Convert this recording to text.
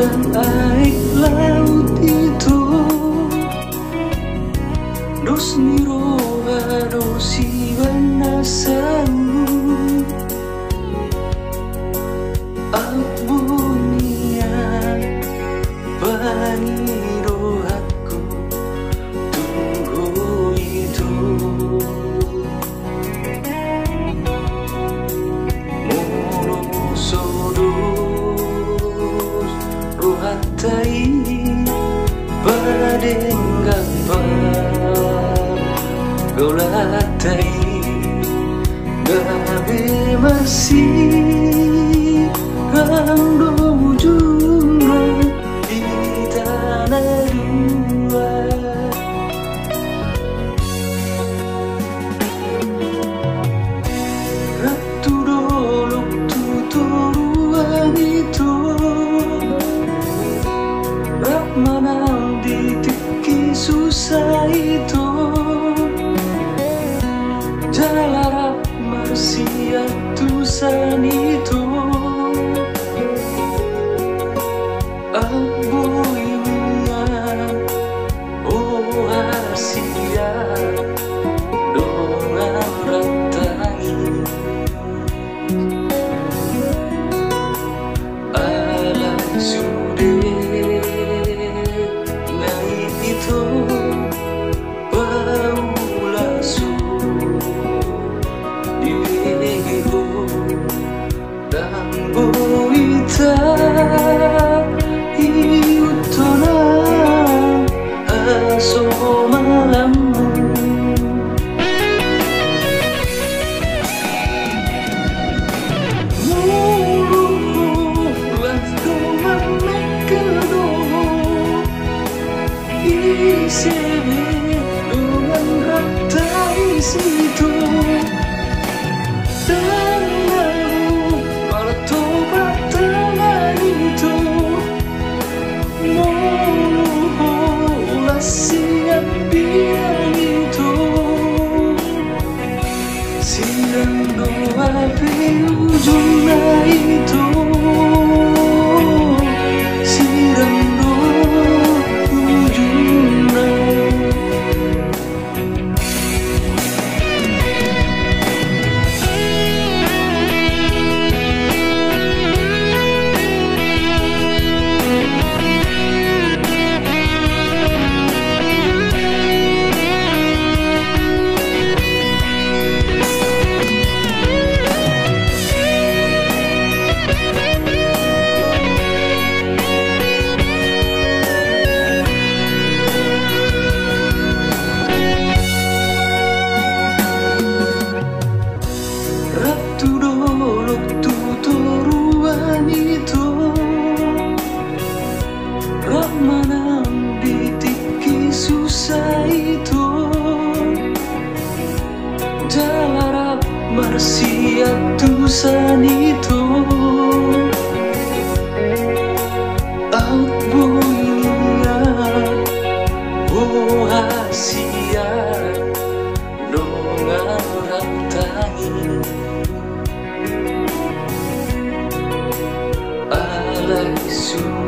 dan air laut itu dos miroha dosi banasau Abunia bani rohatku tunggu itu Sodus rohatai badenggang golatai gabe masih rando jumra di tanah dua ratu dolok tuturuan itu rak manang ditiki susah itu jalarap marsiat tusan itu Abu ingat oh Asia dongan ratangi alai sude naik itu baulah su diego dan boita iutona aso malammu Isebe dengan rantai situ dan lalu malah tobat tangan itu mula siap biang itu siang doa di ujung itu siang tuturuan itu rak manang ditiki susah itu jalarap marsiat tusan itu Abu ingat oh Asia dongan ratangi alai su